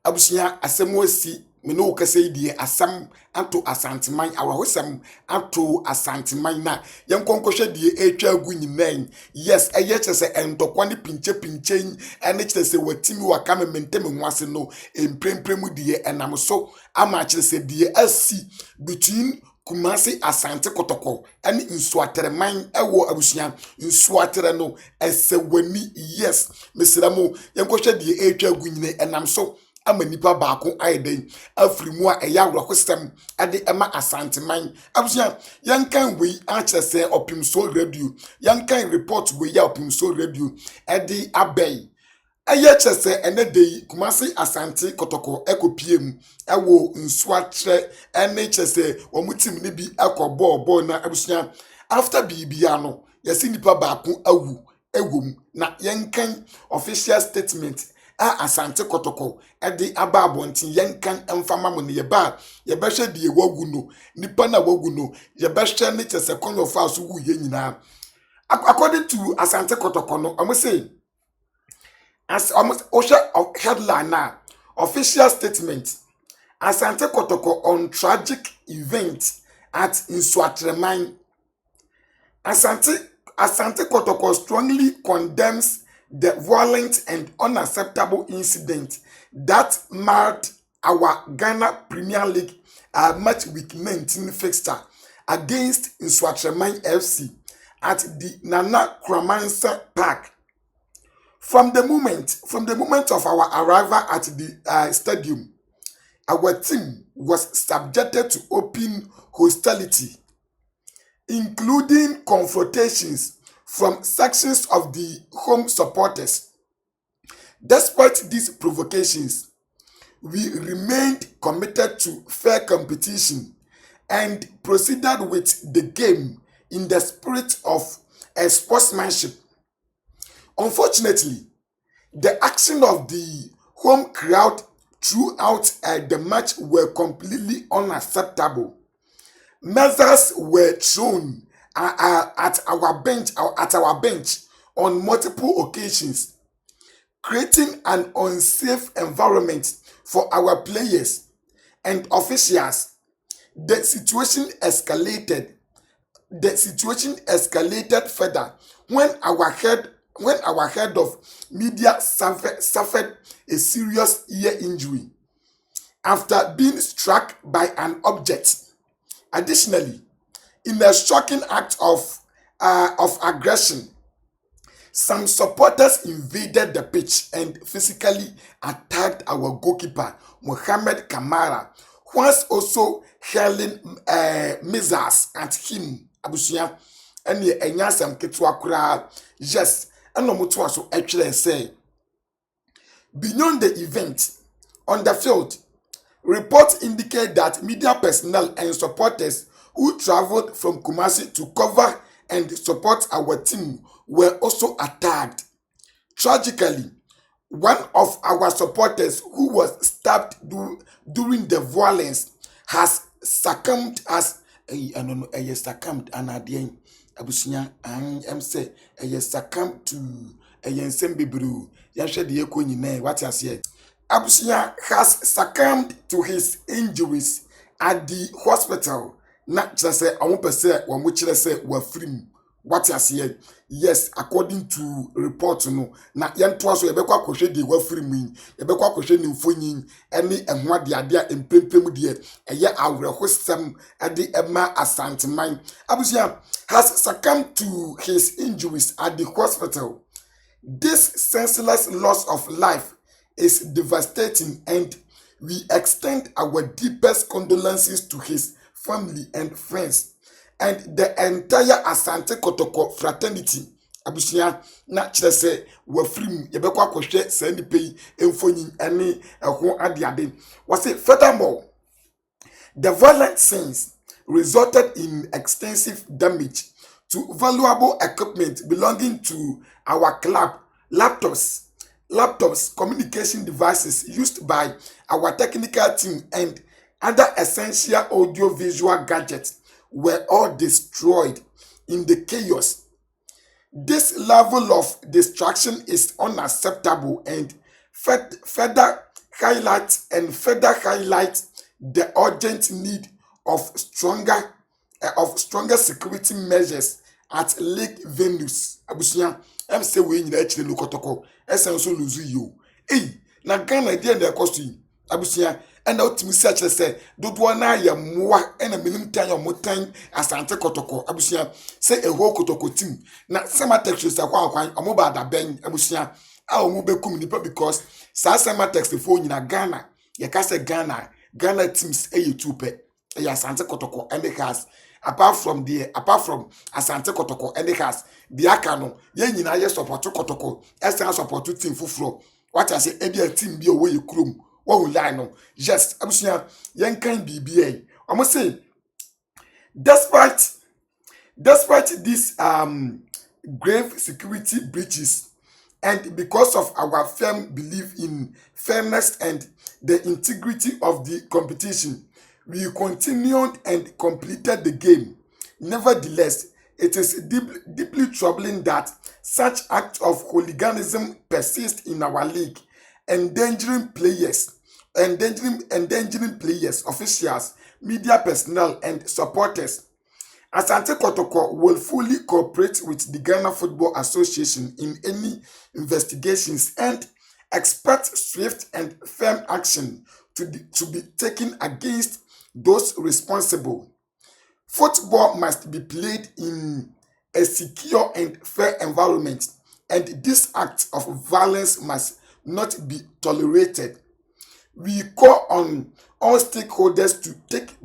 abusia asɛm wasi me no kasa yi die asɛm ato asanteman awahosɛm ato asanteman na yɛnkonkɔhwɛ die etwa agu nyinaa yes ɛyɛ kyerɛ sɛ ɛntɔkwa ne pinche ɛne kyerɛ sɛ watimi waka me mentem ho ase no empremprem die ɛnam so ama kyerɛ sɛ die asi between Kumasi Asante Kotoko and Nsuatereman ewo abusua Nsuatere no esewani yes mesramo yenkɔhwɛ die etwa agu nyine ɛnam so ama nipa baako ayeden afrimu a ɛya awrakosɛm ade ɛma asanteman abusua yankan wei akyerɛ sɛ opimso radio yankan report wei ya opimso radio ɛde abɛn ɛyɛ kyerɛ sɛ ɛnɛ de Kumasi Asante Kotoko ekopiem ɛwɔ Nsuatere ɛne kyerɛ sɛ wɔn team ne bi ɛkɔ bɔɔl na abusua after bibia no yɛsi nipa baako awu ewom na yɛnkan official statement Asante Kotoko ɛde aba abɔnten yɛnkan ɛmfama mo ne yɛba yɛbɛhwɛ die wagu no nipa na wagu no yɛbɛhwɛ ne kyerɛ sɛ kɔnyɔfa so wu yɛ nyinaa according to Asante Kotoko no ɔmo say as almost Osha headline now, official statement. Asante Kotoko on tragic event at Nsuatereman. Asante Kotoko strongly condemns the violent and unacceptable incident that marred our Ghana Premier League match week 19 fixture against Nsuatereman FC at the Nana Kramansa Park. From the moment of our arrival at the stadium, our team was subjected to open hostility, including confrontations from sections of the home supporters. Despite these provocations, we remained committed to fair competition and proceeded with the game in the spirit of sportsmanship. Unfortunately, the action of the home crowd throughout the match were completely unacceptable. Measures were thrown at our bench on multiple occasions, creating an unsafe environment for our players and officials. The situation escalated further when our head of media suffered a serious ear injury after being struck by an object. Additionally, in a shocking act of aggression, some supporters invaded the pitch and physically attacked our goalkeeper, Mohamed Kamara, whilst also hurling missiles at him. Abusia, and the enyasam ketwa kura, yes. And no mutual so actually say beyond the event on the field, reports indicate that media personnel and supporters who traveled from Kumasi to cover and support our team were also attacked. Tragically, one of our supporters who was stabbed during the violence has succumbed abusunya am say succumb to ensem bebru yahwe de yeko nyina what ase abusunya has succumbed to his injuries at the hospital na kire say omo pese wo mo kire say wafrim what ase yes according to report no na yento aso yebekwa kohwe de wafrim yin yebekwa kohwe ni mfonyin ene ehwa de ade a empempem de eye awrehosem ade ema asanteman abusunya has succumbed to his injuries at the hospital. This senseless loss of life is devastating, and we extend our deepest condolences to his family and friends and the entire Asante Kotoko fraternity. Abusia na kyerɛ sɛ wafrim yɛbɛkɔ akɔhwɛ saa nipa yi emfonyin ɛne ɛho adeade. Wɔse furthermore, the violent scenes resulted in extensive damage to valuable equipment belonging to our club, laptops, communication devices used by our technical team, and other essential audio-visual gadgets were all destroyed in the chaos. This level of destruction is unacceptable and further highlights and further highlights the urgent need of stronger security measures at league venues. Abusia, I'm say we need actually look at essence lose you. Na Ghana dey na cost you. Abusia, and out me search say dodo na ya moa and a minim tan your motan asante kotoko. Abusia, say a whole kotoko team. Na sama text say kwa amoba da ben. Abusia, a omo be kum nipa because sa sama text phone na Ghana. Ya ka say Ghana teams tupe. Ya asante kotoko and it has apart from asante kotoko and it has the akano ye nyina ye support kotoko esen support team fufuro what I say ebia team bi owo ye krom wo hu line no yes abusia yen kan bibia omo say despite these grave security breaches and because of our firm belief in fairness and the integrity of the competition, we continued and completed the game. Nevertheless, it is deeply troubling that such acts of hooliganism persist in our league, endangering players, officials, media personnel, and supporters. Asante Kotoko will fully cooperate with the Ghana Football Association in any investigations and expect swift and firm action to be taken against those responsible. Football must be played in a secure and fair environment, and this act of violence must not be tolerated. We call on all stakeholders to take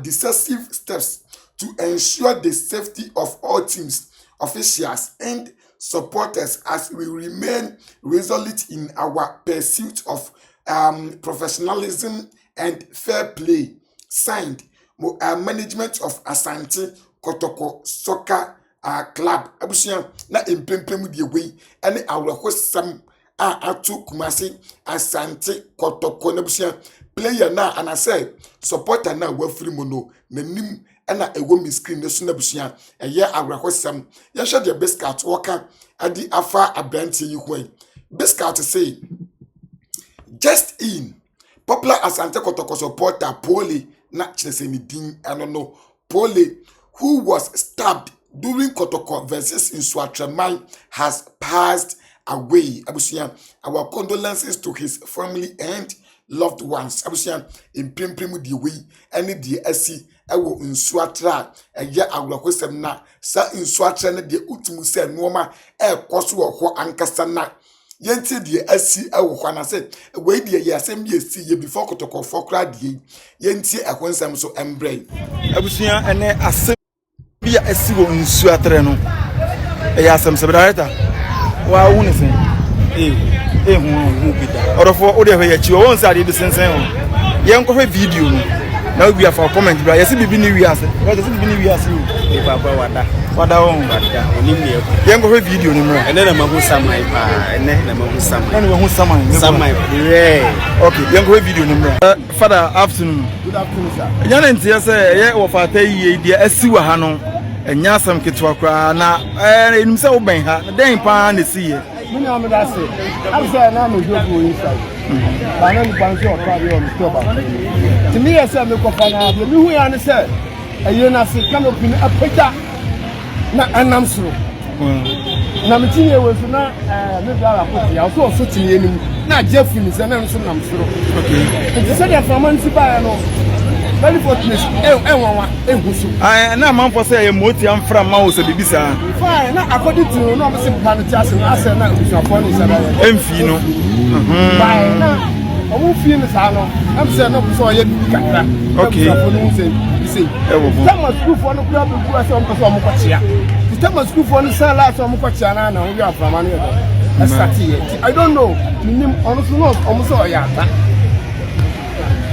decisive steps to ensure the safety of all teams, officials, and supporters as we remain resolute in our pursuit of professionalism and fair play. Signed, management of Asante Kotoko Soccer Club. Abusia na impempem die wei ene awrehosam atu Kumasi Asante Kotoko na abusia player na anase supporter na wafiri mu no nanim na ewo mi screen ne so na abusia eye awrehosam ye hwe de biscuit woka adi afa abrantie yi hwan biscuit say just in popular Asante Kotoko supporter Poli na cheseni din anono Poli, who was stabbed during Kotoko versus Nsuatreman, has passed away. Abusia, our condolences to his family and loved ones. Abusia, in Pimprimu di way, any di esi, ewo Nsuatra, ya awrehosem na sa Nsuatra na de ultimu se noma koso wo ankasa na yenti die asi ewo kwana se we die ye asem bi esi ye before Kotoko fokra die yenti ehonsem so embrace. Abusia ene asem bi asi wo Nsuatre no ya asem se bradata wa woni sen hu bida orofo o de hwe ya chi wo won sa de sensen ho ye nko hwe video no na we for comment bra yesi bibi ni wiase yesi bibi ni wiase o e baba wada on wada onimie ye nko hwe video ni mra ene na mahu samai pa ene na mahu samai ene mahu samai okay ye nko hwe video ni mra father afternoon good afternoon sir yana ntia se ye wo fata yi dia asiwa ha no enya asam ketwa kwa na enim se wo ben ha den pa na siye mini amda se abse na no jogo inside ba na ni panso o pa bi o mi stoba ti mi ese me ko fa na bi mi hu ya ne se eye na se canopy na apeta na anamsro na mi tinye we so na me bia raport ya so tinye enim na jefu ni se na so namsro okay ti se dia faman si ba no very fortunate enwanwa ehusu na manfo say ye moti amfra ma wo se bibisa fine na according to no me se plan ti ase na usuafo ni se ba emfi no fine na owo fi ni sa no am se no so ye bi kakra okay usuafo no se bisi tama school for no kura bi kura se on so mo kwachia tama school for no sa la so mo kwachia na wo bi aframa no ye I don't know minim honestly no omuso oyata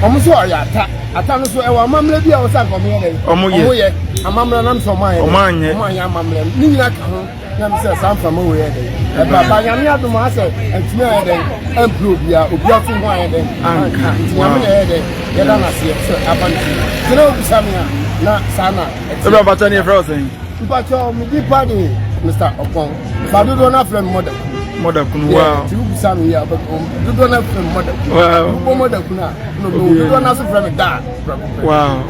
omuso oyata atano so ewa amamle bia o san komo ye omoye amamle nam so omanye amamle ni nyina ka ho na me se san fama we ye de baba nyame adom ase antumi ye de emplo bia obi afi ho ye de anka nyame ye de ye da na se abanti tino bisamia na sana e baba tani e frozen mpacho mi di party Mr. Okon badodo na frame model kunu wa ti Sammy, yeah, but you don't have from mother. Wow. Mother, no, you don't have from that. Wow.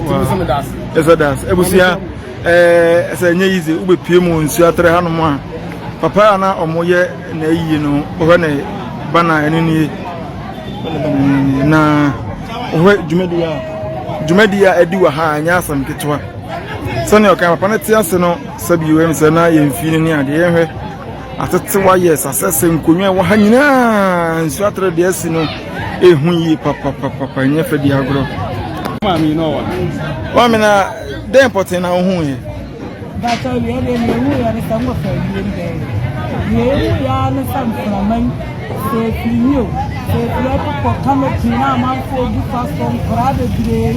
Yes, that's. Ebusia, as a easy, Ube Pimu, and Suatra Hanuma. Papa, na omoye na yi no, ohane bana eni na ohwe dwumedia edi wa ha anya asam ketwa. Sani o kan papa na ti ase no sabi we mse na ye mfini ni ade ye hwe atete wa yes asese nkonwa wa ha nyina Nsuatra de asi no ehu yi papa nya fadi agro. Mami no Wa me na de important na hu ye. But I really knew some of them. You are the son from mine. If you knew, if you had to come up to now, I'm for the first one, rather than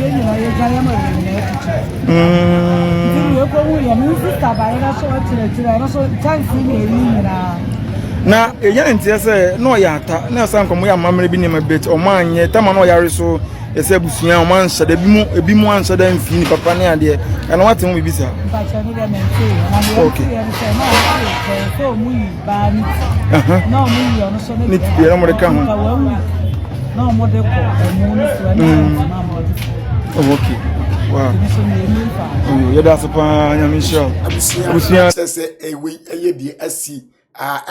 na eya ntia se no ya ata na san komo ya mamre bi ni mabet o man ye tama no yare so ese busua o man hyada bi mu an hyada mfini papa ne ade ana wate mu bibisa okay so mu ba ni no mu yo no so ne ti na mo de ka ho no mo de ko mu no so na okay wow ya da so pa nya mi sha abusia se ewe eye bi asi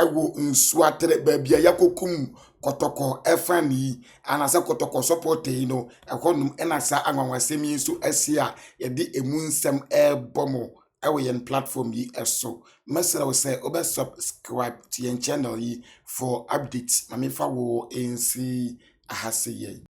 ewo Nsuatra babia yakokum kotoko efani anasa kotoko support no ekonum enasa anwanwasemi nso asia ye de emu nsem ebomo ewo yen platform yi eso mesra we say obe subscribe to yen channel yi for updates mamifa wo ensi ahase ye.